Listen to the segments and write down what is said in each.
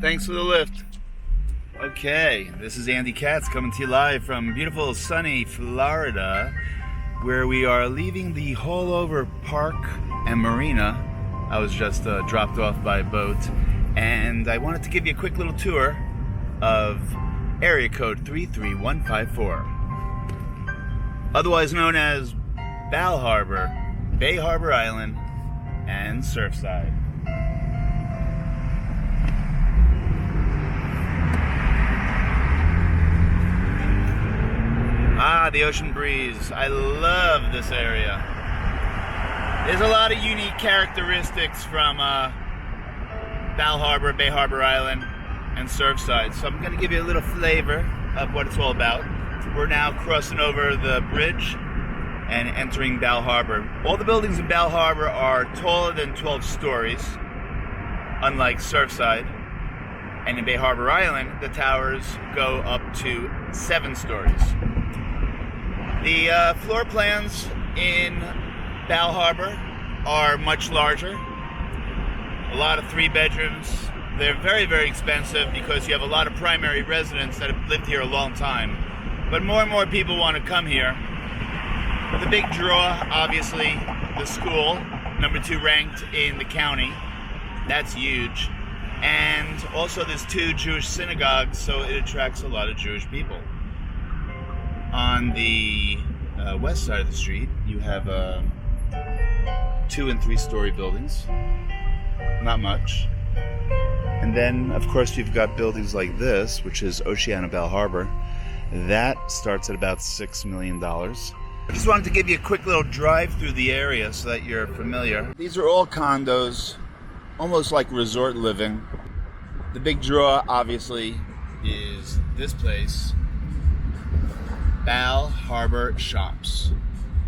Thanks for the lift. Okay, this is Andy Katz coming to you live from beautiful sunny Florida, where we are leaving the Hollover Park and Marina. I was just dropped off by boat, and I wanted to give you a quick little tour of area code 33154, otherwise known as Bal Harbour, Bay Harbor Island, and Surfside. The ocean breeze. I love this area. There's a lot of unique characteristics from Bal Harbour, Bay Harbor Island, and Surfside. So I'm going to give you a little flavor of what it's all about. We're now crossing over the bridge and entering Bal Harbour. All the buildings in Bal Harbour are taller than 12 stories, unlike Surfside. And in Bay Harbor Island, the towers go up to 7 stories. The floor plans in Bal Harbour are much larger. A lot of 3 bedrooms. They're very, very expensive because you have a lot of primary residents that have lived here a long time. But more and more people want to come here. The big draw, obviously, the school, number 2 ranked in the county. That's huge. And also there's 2 Jewish synagogues, so it attracts a lot of Jewish people. On the west side of the street, you have 2 and 3 story buildings. Not much. And then, of course, you've got buildings like this, which is Oceana Bal Harbour. That starts at about $6 million. I just wanted to give you a quick little drive through the area so that you're familiar. These are all condos, almost like resort living. The big draw, obviously, is this place, Bal Harbour Shops,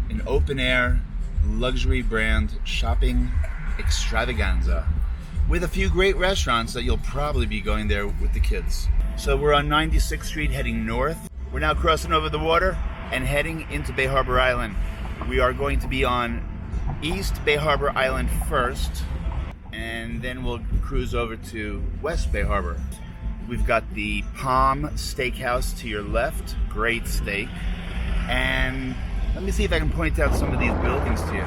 an open-air luxury brand shopping extravaganza with a few great restaurants that you'll probably be going there with the kids. So we're on 96th Street heading north. We're now crossing over the water and heading into Bay Harbor Island. We are going to be on East Bay Harbor Island first, and then we'll cruise over to West Bay Harbor. We've got the Palm Steakhouse to your left, great steak. And let me see if I can point out some of these buildings to you.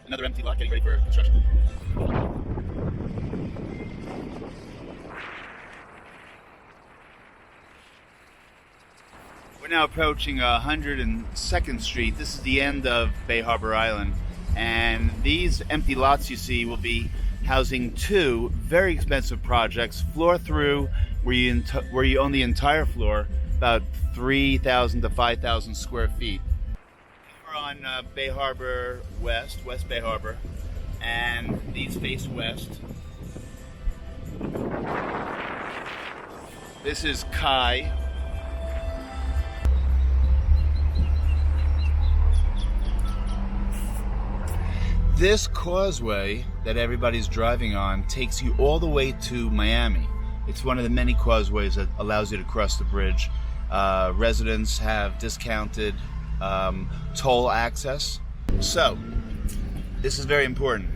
Another empty lot getting ready for construction. We're now approaching 102nd Street. This is the end of Bay Harbor Island. And these empty lots you see will be housing 2 very expensive projects, floor through, where you own the entire floor, about 3,000 to 5,000 square feet. We're on Bay Harbor West Bay Harbor, and these face west. This is Kai. This causeway that everybody's driving on takes you all the way to Miami. It's one of the many causeways that allows you to cross the bridge. Residents have discounted toll access. So, this is very important.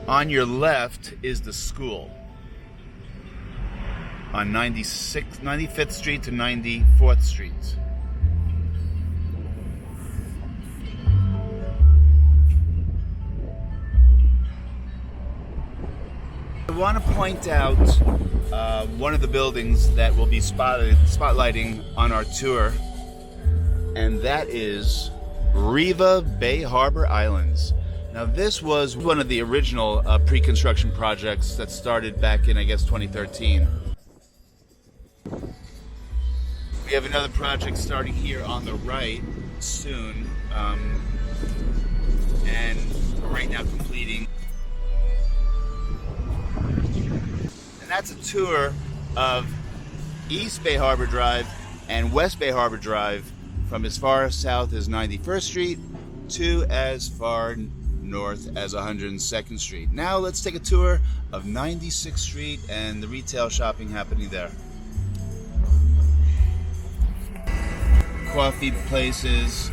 On your left is the school on 95th Street to 94th Street. I want to point out one of the buildings that will be spotlighting on our tour, and that is Riva Bay Harbor Islands. Now, this was one of the original pre-construction projects that started back in, I guess, 2013. We have another project starting here on the right soon, and we're right now completing. That's a tour of East Bay Harbor Drive and West Bay Harbor Drive from as far south as 91st Street to as far north as 102nd Street. Now let's take a tour of 96th Street and the retail shopping happening there. Coffee places,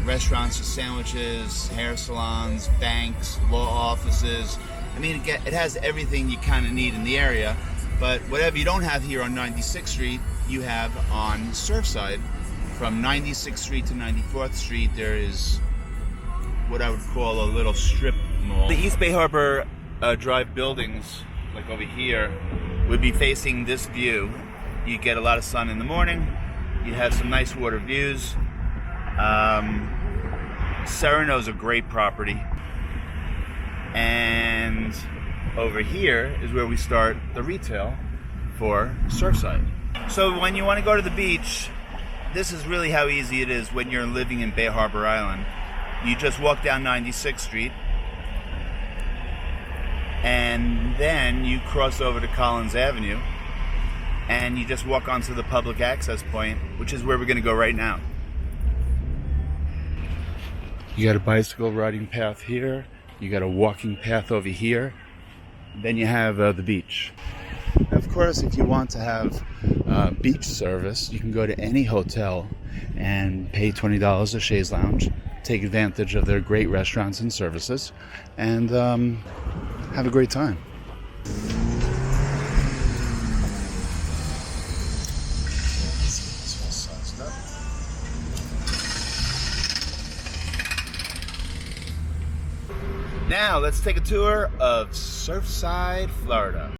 restaurants for sandwiches, hair salons, banks, law offices. I mean, it has everything you kind of need in the area, but whatever you don't have here on 96th Street, you have on Surfside. From 96th Street to 94th Street, there is what I would call a little strip mall. The East Bay Harbor Drive buildings, like over here, would be facing this view. You get a lot of sun in the morning. You have some nice water views. Serrano's a great property. And over here is where we start the retail for Surfside. So when you want to go to the beach, this is really how easy it is when you're living in Bal Harbour Island. You just walk down 96th Street, and then you cross over to Collins Avenue, and you just walk onto the public access point, which is where we're going to go right now. You got a bicycle riding path here, you got a walking path over here, then you have the beach. Of course, if you want to have beach service, you can go to any hotel and pay $20 a chaise lounge, take advantage of their great restaurants and services, and have a great time. Now, let's take a tour of Surfside, Florida.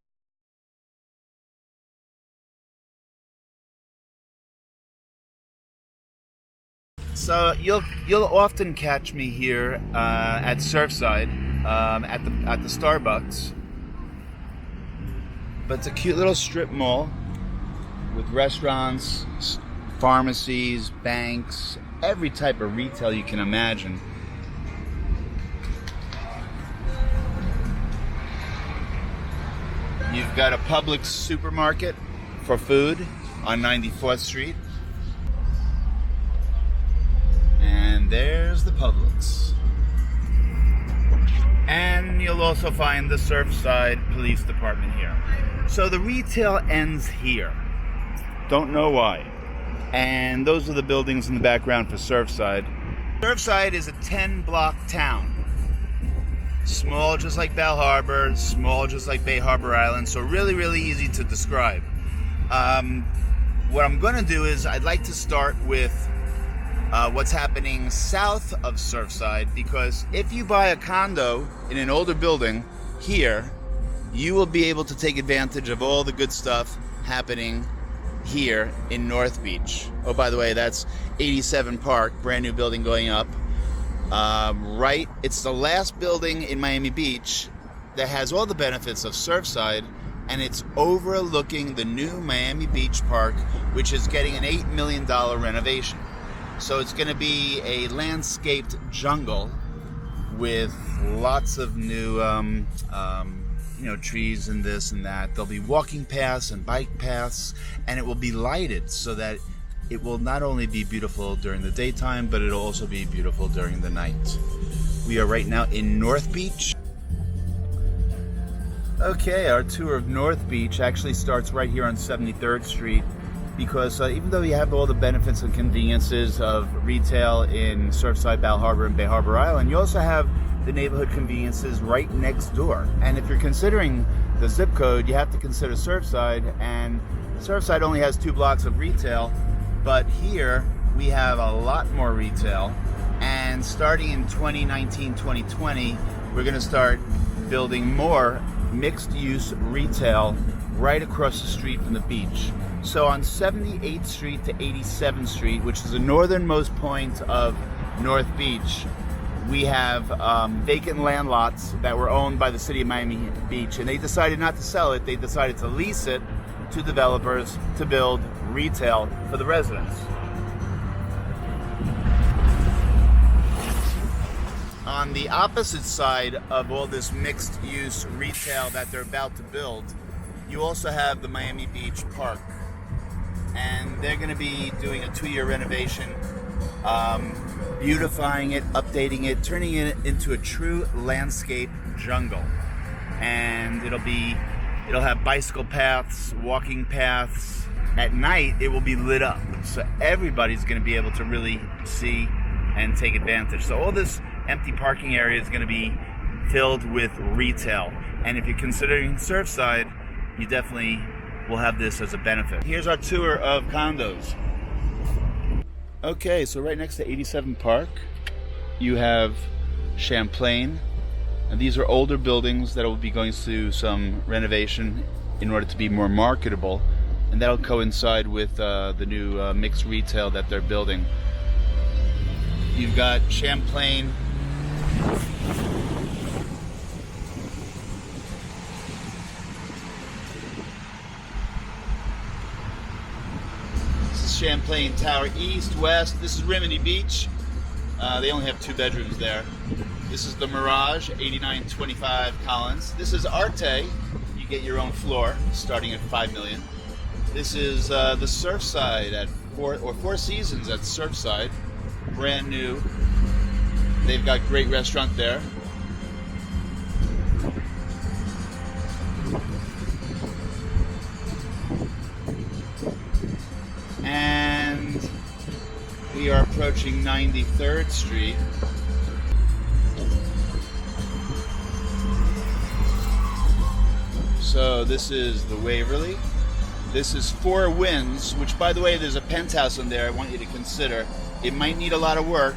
So you'll often catch me here at Surfside at the Starbucks. But it's a cute little strip mall with restaurants, pharmacies, banks, every type of retail you can imagine. You've got a Publix supermarket for food on 94th Street. And there's the Publix. And you'll also find the Surfside Police Department here. So the retail ends here. Don't know why. And those are the buildings in the background for Surfside. Surfside is a 10-block town. Small just like Bal Harbour, small just like Bal Harbour Island, so really, really easy to describe. What I'm going to do is I'd like to start with what's happening south of Surfside, because if you buy a condo in an older building here, you will be able to take advantage of all the good stuff happening here in North Beach. Oh, by the way, that's 87 Park, brand new building going up. Right, it's the last building in Miami Beach that has all the benefits of Surfside, and it's overlooking the new Miami Beach Park, which is getting an $8 million renovation. So it's going to be a landscaped jungle with lots of new, trees and this and that. There'll be walking paths and bike paths, and it will be lighted so that it will not only be beautiful during the daytime, but it'll also be beautiful during the night. We are right now in North Beach. Okay, our tour of North Beach actually starts right here on 73rd Street, because even though you have all the benefits and conveniences of retail in Surfside, Bal Harbour, and Bal Harbour Island, you also have the neighborhood conveniences right next door. And if you're considering the zip code, you have to consider Surfside, and Surfside only has 2 blocks of retail. But here we have a lot more retail, and starting in 2019-2020, we're going to start building more mixed-use retail right across the street from the beach. So on 78th Street to 87th Street, which is the northernmost point of North Beach, we have vacant land lots that were owned by the city of Miami Beach, and they decided not to sell it. They decided to lease it to developers to build retail for the residents. On the opposite side of all this mixed-use retail that they're about to build, you also have the Miami Beach Park. And they're going to be doing a 2-year renovation beautifying it, updating it, turning it into a true landscape jungle. And it'll have bicycle paths, walking paths. At night, it will be lit up, so everybody's going to be able to really see and take advantage. So all this empty parking area is going to be filled with retail. And if you're considering Surfside, you definitely will have this as a benefit. Here's our tour of condos. Okay, so right next to 87 Park, you have Champlain. And these are older buildings that will be going through some renovation in order to be more marketable. And that'll coincide with the new mixed retail that they're building. You've got Champlain. This is Champlain Tower East, West. This is Rimini Beach. They only have 2 bedrooms there. This is the Mirage, 8925 Collins. This is Arte. You get your own floor, starting at $5 million. This is the Surfside at Four Seasons at Surfside, brand new. They've got great restaurant there. And we are approaching 93rd Street. So this is the Waverly. This is Four Winds, which, by the way, there's a penthouse in there I want you to consider. It might need a lot of work.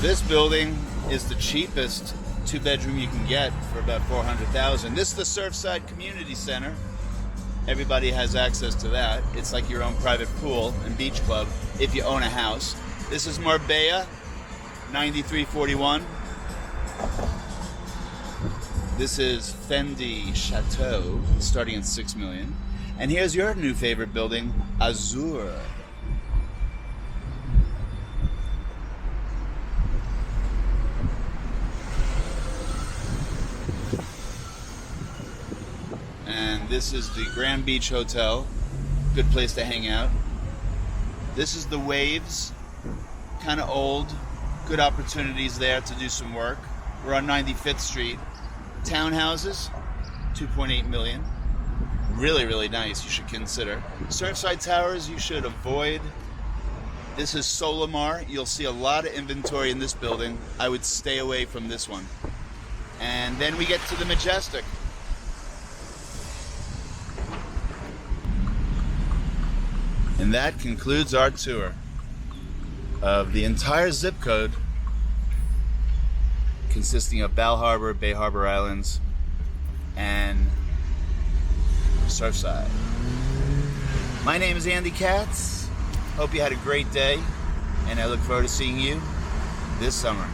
This building is the cheapest 2-bedroom you can get for about $400,000. This is the Surfside Community Center. Everybody has access to that. It's like your own private pool and beach club if you own a house. This is Marbella, 9341. This is Fendi Chateau, starting at $6 million. And here's your new favorite building, Azur. And this is the Grand Beach Hotel. Good place to hang out. This is the Waves. Kind of old. Good opportunities there to do some work. We're on 95th Street. Townhouses, 2.8 million. Really, really nice. You should consider. Surfside Towers, you should avoid. This is Solamar. You'll see a lot of inventory in this building. I would stay away from this one. And then we get to the Majestic. And that concludes our tour of the entire zip code, consisting of Bal Harbour, Bay Harbor Islands, and Surfside. My name is Andy Katz. Hope you had a great day, and I look forward to seeing you this summer.